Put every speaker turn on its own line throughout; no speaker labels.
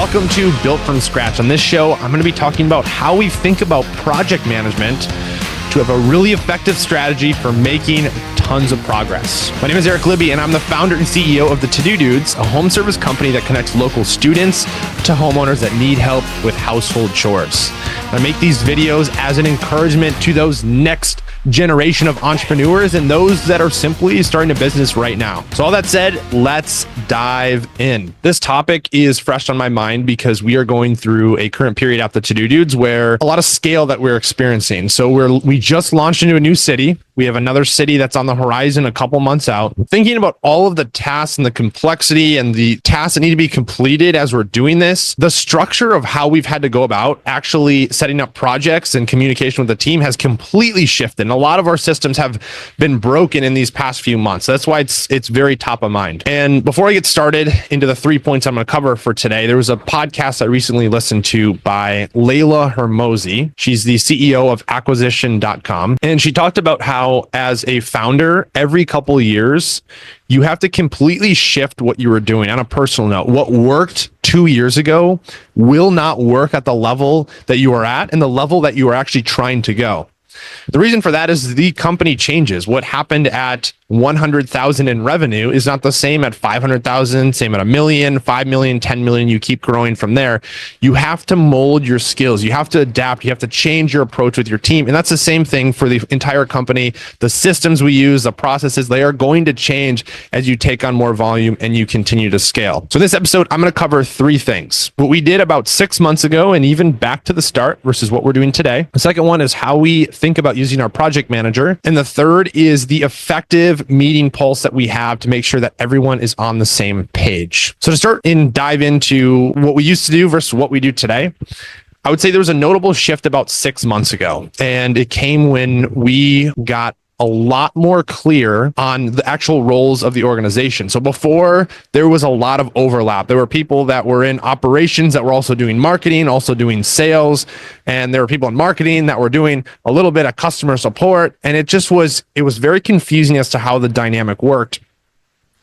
Welcome to Built from Scratch. On this show, I'm going to be talking about how we think about project management to have a really effective strategy for making tons of progress. My name is Eric Libby, and I'm the founder and CEO of the To-Do Dudes, a home service company that connects local students to homeowners that need help with household chores. I make these videos as an encouragement to those next generation of entrepreneurs and those that are simply starting a business right now. So all that said, let's dive in. This topic is fresh on my mind because we are going through a current period at the To-Do Dudes where a lot of scale that we're experiencing. So we just launched into a new city. We have another city that's on the horizon a couple months out. Thinking about all of the tasks and the complexity and the tasks that need to be completed as we're doing this, the structure of how we've had to go about actually setting up projects and communication with the team has completely shifted. And a lot of our systems have been broken in these past few months. That's why it's very top of mind. And before I get started into the 3 points I'm going to cover for today, there was a podcast I recently listened to by Layla Hermosi. She's the CEO of acquisition.com. And she talked about how as a founder, every couple of years, you have to completely shift what you were doing. On a personal note, what worked 2 years ago will not work at the level that you are at and the level that you are actually trying to go. The reason for that is the company changes. What happened at 100,000 in revenue is not the same at 500,000, same at a million, 5 million, 10 million. You keep growing from there. You have to mold your skills. You have to adapt. You have to change your approach with your team. And that's the same thing for the entire company. The systems we use, the processes, they are going to change as you take on more volume and you continue to scale. So in this episode, I'm going to cover 3 things. What we did about 6 months ago and even back to the start versus what we're doing today. The second one is how we think about using our project manager. And the third is the effective meeting pulse that we have to make sure that everyone is on the same page. So to start and dive into what we used to do versus what we do today, I would say there was a notable shift about 6 months ago. And it came when we got a lot more clear on the actual roles of the organization. So before, there was a lot of overlap. There were people that were in operations that were also doing marketing, also doing sales, and there were people in marketing that were doing a little bit of customer support. And it was very confusing as to how the dynamic worked.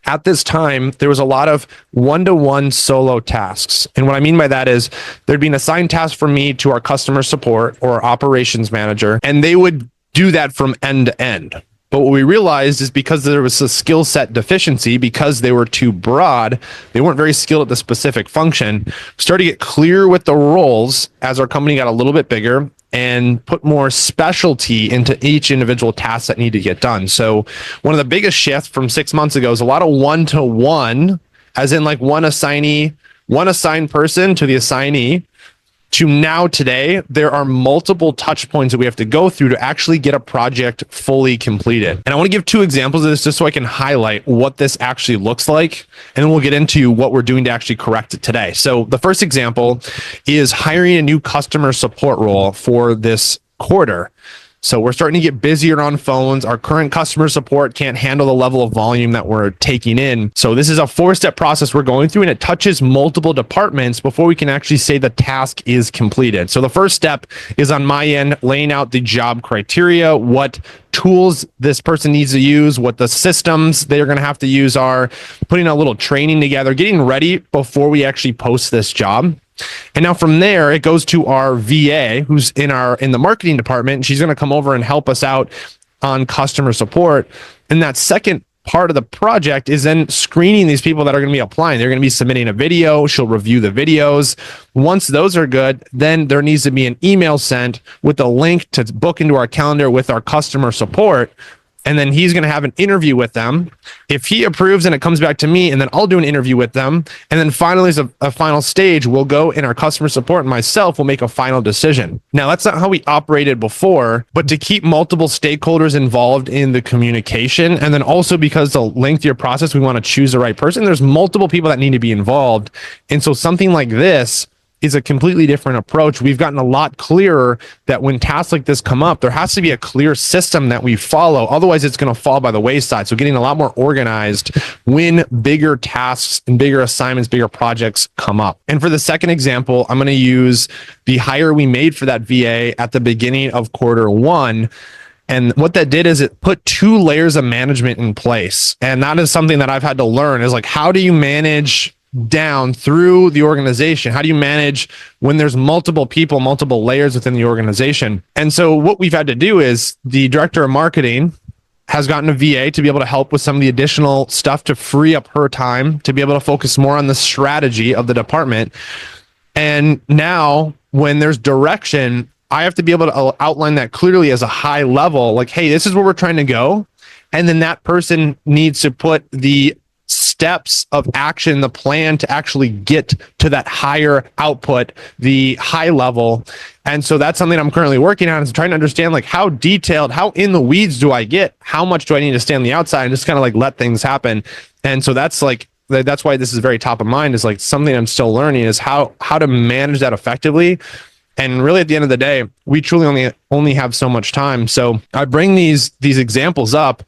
At this time, there was a lot of one-to-one solo tasks. And what I mean by that is there'd be an assigned task from me to our customer support or operations manager, and they would do that from end to end. But what we realized is because there was a skill set deficiency, because they were too broad, they weren't very skilled at the specific function, we started to get clear with the roles as our company got a little bit bigger and put more specialty into each individual task that need to get done. So one of the biggest shifts from 6 months ago is a lot of one-to-one, as in like one assigned person to the assignee, to now today, there are multiple touch points that we have to go through to actually get a project fully completed. And I want to give 2 examples of this just so I can highlight what this actually looks like. And then we'll get into what we're doing to actually correct it today. So the first example is hiring a new customer support role for this quarter. So we're starting to get busier on phones. Our current customer support can't handle the level of volume that we're taking in. So this is a 4-step process we're going through, and it touches multiple departments before we can actually say the task is completed. So the first step is on my end, laying out the job criteria, what tools this person needs to use, what the systems they're going to have to use are, putting a little training together, getting ready before we actually post this job. And now from there, it goes to our VA who's in the marketing department, and she's going to come over and help us out on customer support. And that second part of the project is then screening these people that are going to be applying. They're going to be submitting a video. She'll review the videos. Once those are good, then there needs to be an email sent with a link to book into our calendar with our customer support. And then he's going to have an interview with them. If he approves and it comes back to me, and then I'll do an interview with them. And then finally, as a final stage, we'll go in our customer support and myself will make a final decision. Now, that's not how we operated before, but to keep multiple stakeholders involved in the communication. And then also because the lengthier process, we want to choose the right person. There's multiple people that need to be involved. And so something like this is a completely different approach. We've gotten a lot clearer that when tasks like this come up, there has to be a clear system that we follow. Otherwise, it's going to fall by the wayside. So getting a lot more organized when bigger tasks and bigger assignments, bigger projects come up. And for the second example, I'm going to use the hire we made for that VA at the beginning of Q1. And what that did is it put 2 layers of management in place. And that is something that I've had to learn is like, how do you manage down through the organization? How do you manage when there's multiple people, multiple layers within the organization? And so what we've had to do is the director of marketing has gotten a VA to be able to help with some of the additional stuff to free up her time to be able to focus more on the strategy of the department. And now when there's direction, I have to be able to outline that clearly as a high level, like, hey, this is where we're trying to go. And then that person needs to put the steps of action, the plan to actually get to that higher output, the high level. And so that's something I'm currently working on, is trying to understand like how detailed, how in the weeds do I get? How much do I need to stay on the outside and just kind of like let things happen? And so that's why this is very top of mind, is like something I'm still learning, is how to manage that effectively. And really at the end of the day, we truly only have so much time. So I bring these examples up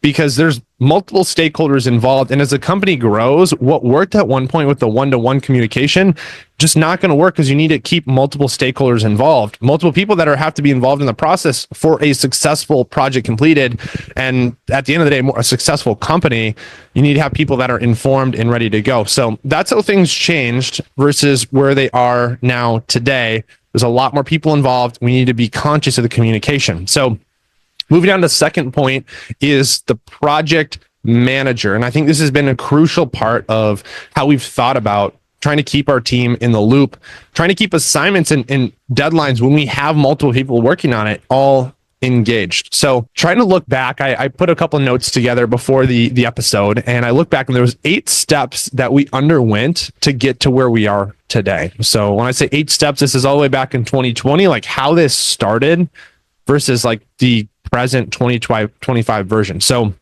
because there's multiple stakeholders involved. And as the company grows, what worked at one point with the one-to-one communication, just not going to work, because you need to keep multiple stakeholders involved, multiple people that have to be involved in the process for a successful project completed. And at the end of the day, a successful company, you need to have people that are informed and ready to go. So that's how things changed versus where they are now today. There's a lot more people involved. We need to be conscious of the communication. So moving on to the second point is the project manager. And I think this has been a crucial part of how we've thought about trying to keep our team in the loop, trying to keep assignments and deadlines when we have multiple people working on it all engaged. So trying to look back, I put a couple of notes together before the episode, and I look back and there was 8 steps that we underwent to get to where we are today. So when I say 8 steps, this is all the way back in 2020, like how this started versus like the present 2025 version. So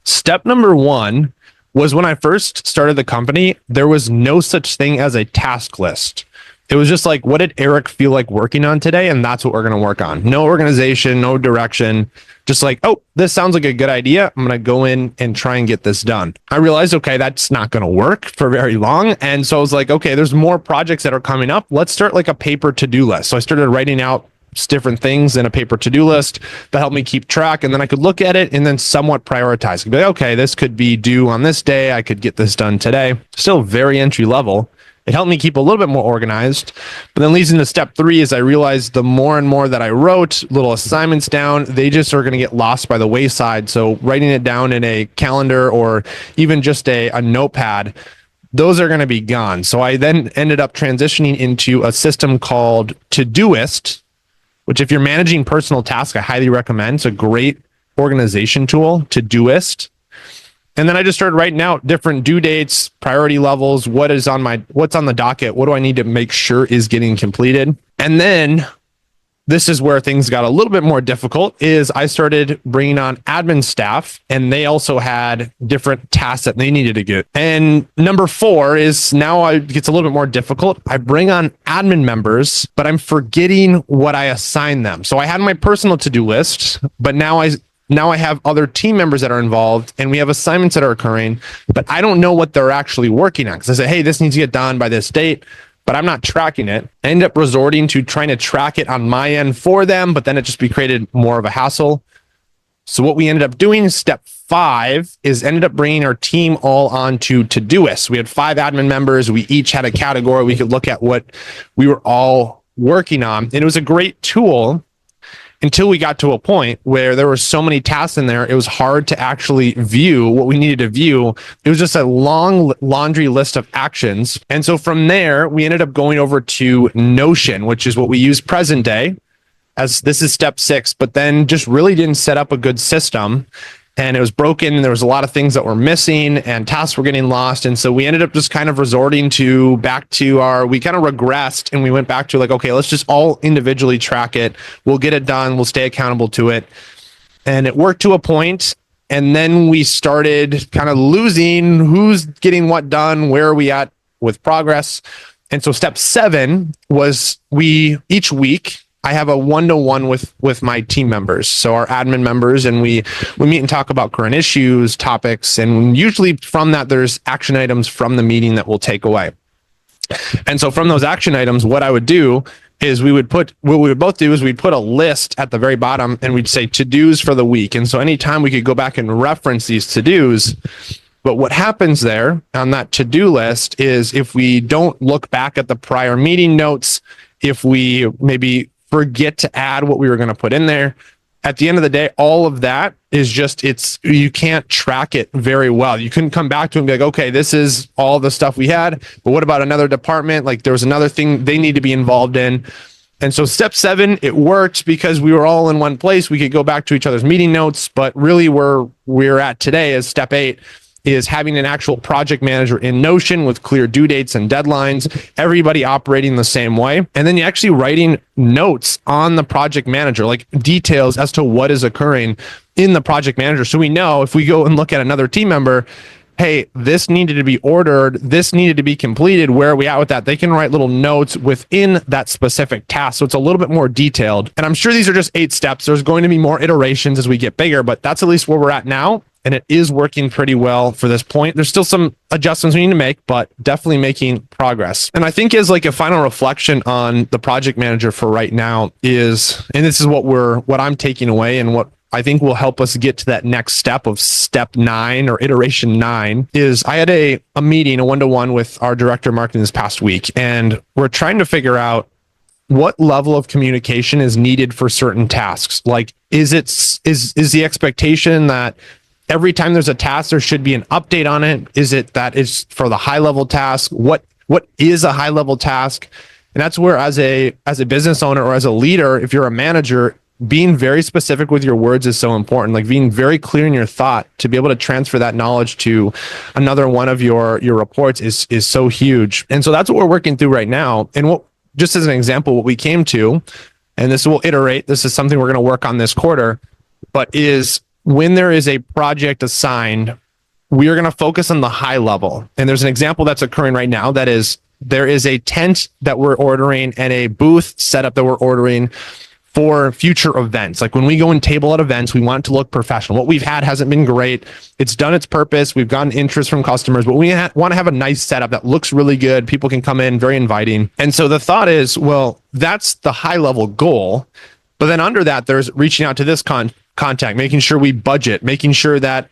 step number 1 was when I first started the company, there was no such thing as a task list. It was just like, what did Eric feel like working on today? And that's what we're going to work on. No organization, no direction, just like, oh, this sounds like a good idea. I'm going to go in and try and get this done. I realized, okay, that's not going to work for very long. And so I was like, okay, there's more projects that are coming up. Let's start like a paper to-do list. So I started writing out different things in a paper to-do list that helped me keep track. And then I could look at it and then somewhat prioritize. I'd be like, okay, this could be due on this day. I could get this done today. Still very entry level. It helped me keep a little bit more organized. But then leads into step 3 is I realized the more and more that I wrote little assignments down, they just are going to get lost by the wayside. So writing it down in a calendar or even just a notepad, those are going to be gone. So I then ended up transitioning into a system called Todoist, which if you're managing personal tasks, I highly recommend. It's a great organization tool, Todoist. And then I just started writing out different due dates, priority levels, what's on the docket, what do I need to make sure is getting completed. And then this is where things got a little bit more difficult, is I started bringing on admin staff, and they also had different tasks that they needed to get. And number 4 is now it gets a little bit more difficult. I bring on admin members, but I'm forgetting what I assign them. So I had my personal to-do list, but now I have other team members that are involved, and we have assignments that are occurring, but I don't know what they're actually working on. Because I say, hey, this needs to get done by this date, but I'm not tracking it. I end up resorting to trying to track it on my end for them, but then it just created more of a hassle. So what we ended up doing, step 5, is ended up bringing our team all onto Todoist. We had 5 admin members. We each had a category. We could look at what we were all working on. And it was a great tool until we got to a point where there were so many tasks in there, it was hard to actually view what we needed to view. It was just a long laundry list of actions. And so from there, we ended up going over to Notion, which is what we use present day, as this is step 6, but then just really didn't set up a good system. And it was broken, and there was a lot of things that were missing, and tasks were getting lost. And so we ended up just kind of resorting to we kind of regressed, and we went back to like, okay, let's just all individually track it. We'll get it done. We'll stay accountable to it. And it worked to a point. And then we started kind of losing who's getting what done, where are we at with progress. And so step 7 was each week, I have a one-to-one with my team members, so our admin members, and we meet and talk about current issues, topics, and usually from that there's action items from the meeting that we'll take away. And so from those action items, what I would do is we'd put a list at the very bottom, and we'd say to-dos for the week. And so anytime we could go back and reference these to-dos, But what happens there on that to-do list is if we don't look back at the prior meeting notes, if we maybe forget to add what we were going to put in there, at the end of the day, all of that is just, you can't track it very well. You couldn't come back to it and be like, okay, this is all the stuff we had, but what about another department? Like there was another thing they need to be involved in. And so step 7, it worked because we were all in one place. We could go back to each other's meeting notes, but really where we're at today is step 8 is having an actual project manager in Notion with clear due dates and deadlines, everybody operating the same way. And then you actually writing notes on the project manager, like details as to what is occurring in the project manager. So we know if we go and look at another team member, hey, this needed to be ordered, this needed to be completed, where are we at with that? They can write little notes within that specific task. So it's a little bit more detailed. And I'm sure these are just 8 steps. There's going to be more iterations as we get bigger, but that's at least where we're at now. And it is working pretty well for this point. There's still some adjustments we need to make, but definitely making progress. And I think as like a final reflection on the project manager for right now is, and this is what I'm taking away and what I think will help us get to that next step of step 9 or iteration 9 is I had a meeting, a one-to-one with our director of marketing this past week. And we're trying to figure out what level of communication is needed for certain tasks. Like, is the expectation that every time there's a task, there should be an update on it? Is it that it's for the high level task? What is a high level task? And that's where as a business owner or as a leader, if you're a manager, being very specific with your words is so important. Like being very clear in your thought to be able to transfer that knowledge to another one of your reports is so huge. And so that's what we're working through right now. And what, just as an example, what we came to, and this will iterate, this is something we're going to work on this quarter, but is when there is a project assigned, we are going to focus on the high level. And there's an example that's occurring right now that is, there is a tent that we're ordering and a booth setup that we're ordering for future events. Like when we go and table at events, we want it to look professional. What we've had hasn't been great. It's done its purpose. We've gotten interest from customers, but we want to have a nice setup that looks really good. People can come in, very inviting. And so the thought is, well, that's the high level goal. But then under that, there's reaching out to this contact, making sure we budget, making sure that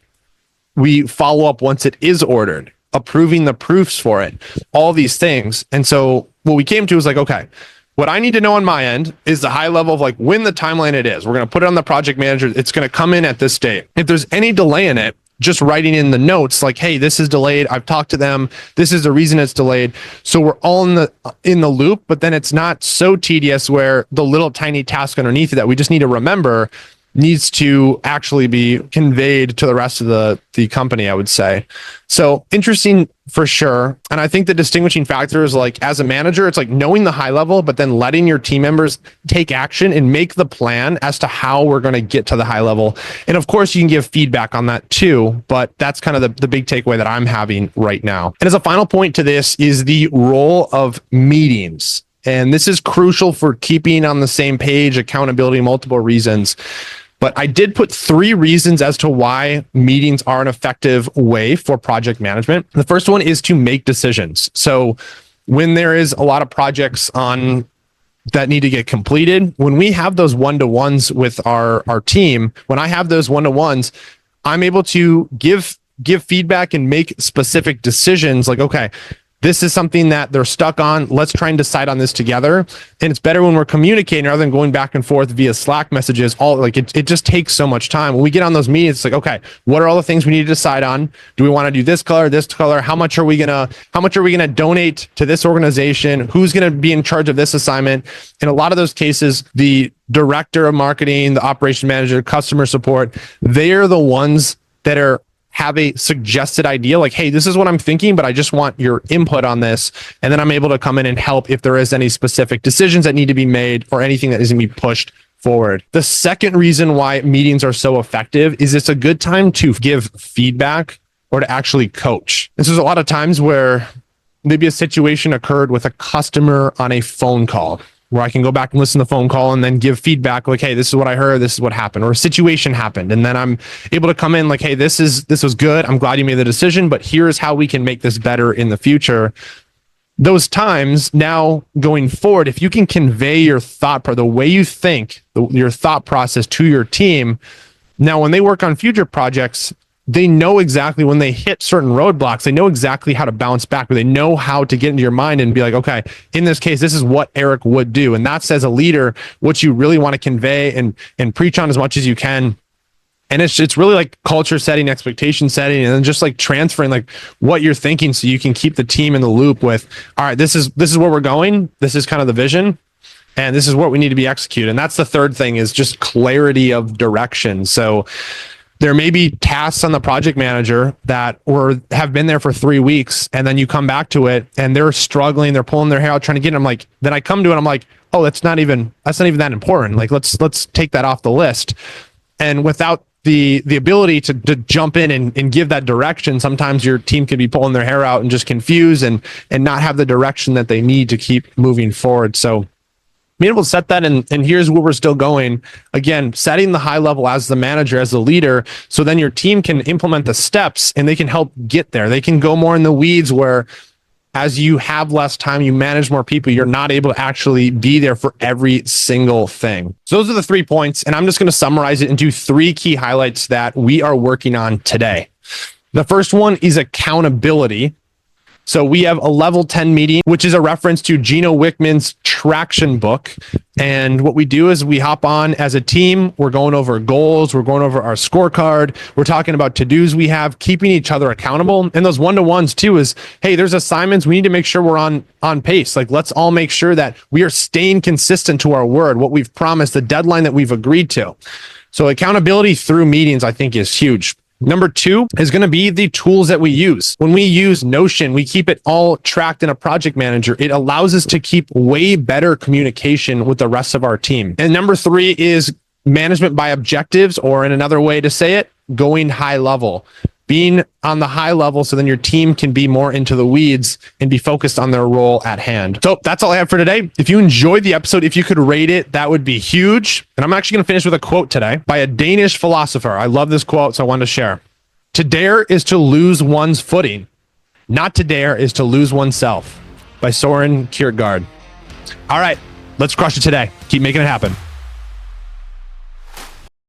we follow up once it is ordered, approving the proofs for it, all these things. And so what we came to is like, okay, what I need to know on my end is the high level of like when the timeline it is. We're going to put it on the project manager. It's going to come in at this date. If there's any delay in it, just writing in the notes like, hey, this is delayed. I've talked to them. This is the reason it's delayed. So we're all in the loop, but then it's not so tedious where the little tiny task underneath it that we just need to remember needs to actually be conveyed to the rest of the company, I would say. So interesting for sure. And I think the distinguishing factor is like, as a manager, it's like knowing the high level, but then letting your team members take action and make the plan as to how we're going to get to the high level. And of course, you can give feedback on that too, but that's kind of the big takeaway that I'm having right now. And as a final point to this is the role of meetings. And this is crucial for keeping on the same page, accountability, multiple reasons. But I did put 3 reasons as to why meetings are an effective way for project management. The first one is to make decisions. So when there is a lot of projects on that need to get completed, when we have those one-to-ones with our team, when I have those one-to-ones, I'm able to give feedback and make specific decisions like, okay, this is something that they're stuck on. Let's try and decide on this together. And it's better when we're communicating rather than going back and forth via Slack messages. It just takes so much time. When we get on those meetings, it's like, okay, what are all the things we need to decide on? Do we want to do this color, this color? How much are we gonna donate to this organization? Who's gonna be in charge of this assignment? In a lot of those cases, the director of marketing, the operation manager, customer support, they are the ones that have a suggested idea like, hey, this is what I'm thinking, but I just want your input on this. And then I'm able to come in and help if there is any specific decisions that need to be made or anything that is going to be pushed forward. The second reason why meetings are so effective is it's a good time to give feedback or to actually coach. This is a lot of times where maybe a situation occurred with a customer on a phone call, where I can go back and listen to the phone call and then give feedback like, hey, this is what I heard, this is what happened, or a situation happened. And then I'm able to come in like, hey, this was good. I'm glad you made the decision, but here's how we can make this better in the future. Those times now going forward, if you can convey your the way you think, your thought process to your team, now when they work on future projects, they know exactly when they hit certain roadblocks, they know exactly how to bounce back, but they know how to get into your mind and be like, okay, in this case, this is what Eric would do. And that's, as a leader, what you really want to convey and preach on as much as you can. And it's really like culture setting, expectation setting, and then just like transferring like what you're thinking so you can keep the team in the loop with, all right, this is where we're going. This is kind of the vision, and this is what we need to be executed. And that's the third thing, is just clarity of direction. So there may be tasks on the project manager that have been there for 3 weeks, and then you come back to it and they're struggling, they're pulling their hair out trying to get it. I'm like, then I come to it, I'm like, oh, that's not even that important. Like, let's take that off the list. And without the ability to jump in and give that direction, sometimes your team could be pulling their hair out and just confused and not have the direction that they need to keep moving forward. So being able to set that, and here's where we're still going. Again, setting the high level as the manager, as the leader, so then your team can implement the steps and they can help get there. They can go more in the weeds, where as you have less time, you manage more people, you're not able to actually be there for every single thing. So those are the 3 points, and I'm just going to summarize it into 3 key highlights that we are working on today. The first one is accountability. So we have a level 10 meeting, which is a reference to Gino Wickman's traction book. And what we do is we hop on as a team. We're going over goals. We're going over our scorecard. We're talking about to-dos we have, keeping each other accountable. And those one-to-ones too is, hey, there's assignments. We need to make sure we're on pace. Like, let's all make sure that we are staying consistent to our word, what we've promised, the deadline that we've agreed to. So accountability through meetings, I think, is huge. Number 2 is going to be the tools that we use. When we use Notion, we keep it all tracked in a project manager. It allows us to keep way better communication with the rest of our team. And number 3 is management by objectives, or in another way to say it, going high level. Being on the high level so then your team can be more into the weeds and be focused on their role at hand. So that's all I have for today. If you enjoyed the episode, if you could rate it, that would be huge. And I'm actually going to finish with a quote today by a Danish philosopher. I love this quote, so I wanted to share. To dare is to lose one's footing. Not to dare is to lose oneself, by Soren Kierkegaard. All right, let's crush it today. Keep making it happen.